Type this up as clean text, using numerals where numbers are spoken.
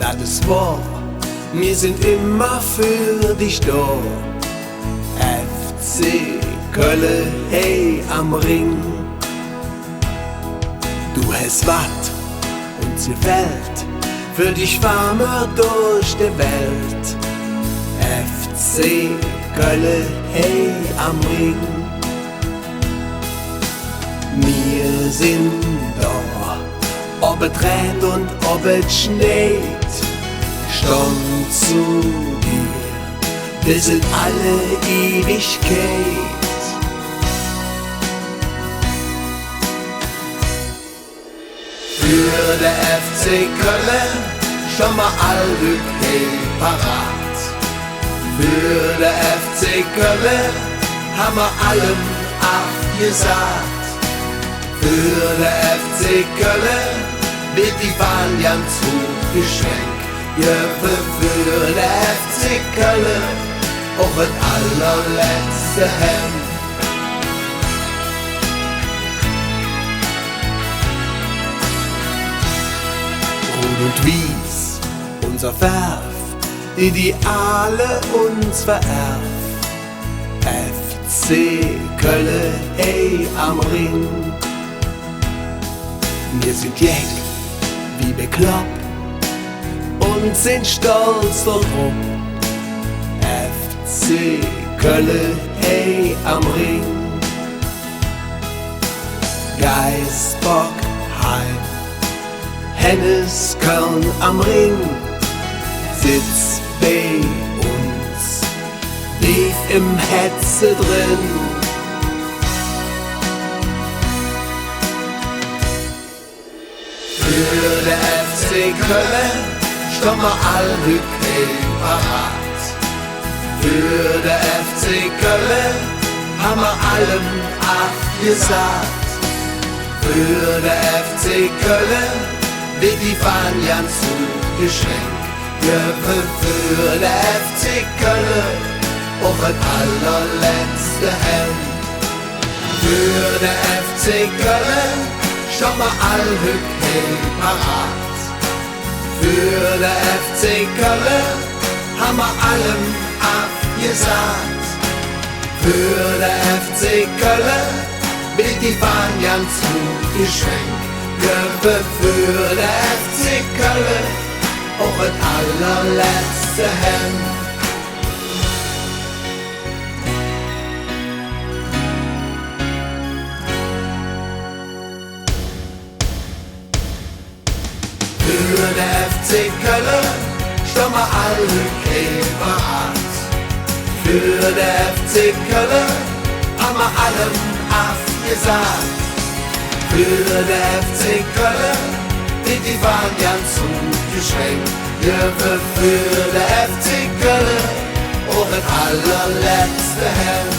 das ist wahr, wir sind immer für dich da. FC Köln, hey am Ring. Du hast wat und sie fällt, für dich fahren wir durch die Welt. FC Köln, hey am Ring. Wir sind da, ob es regnet und ob es schneit, stand zu dir, wir sind alle Ewigkeit. Für der FC Köln schon mal all parat. Für der FC Köln haben wir allem abgesagt. Für der FC Köln wird die Bahn ganz hoch geschenkt. Ja, für der FC Köln auch das allerletzte Hemd. Rot und Wies, unser Verf, Ideale uns vererbt. FC Köln, ey am Ring. Wir sind jeck wie bekloppt und sind stolz darauf. FC Köln, ey am Ring. Geisbock, Heim, Hennes, Köln am Ring. Sitz bei uns, tief im Hetze drin. Für der FC Köln stehen wir all parat. Für der FC Köln haben wir allem abgesagt. Für der FC Köln wird die Bahn ganz hoch geschenkt. Ja, für der FC Köln auch das allerletzte Hemd. Für der FC Köln schon mal all parat. Für der FC Köln haben wir allem abgesagt. Für der FC Köln wird die Bahn ganz hoch geschenkt. Ja, für der FC Köln auch das allerletzte Hemd. Für der FC Köln stehen wir alle parat. Für der FC Köln haben wir allem abgesagt. Für der FC Köln wird die Bahn ganz hoch geschenkt. Ja, für der FC Köln auch das allerletzte Hemd.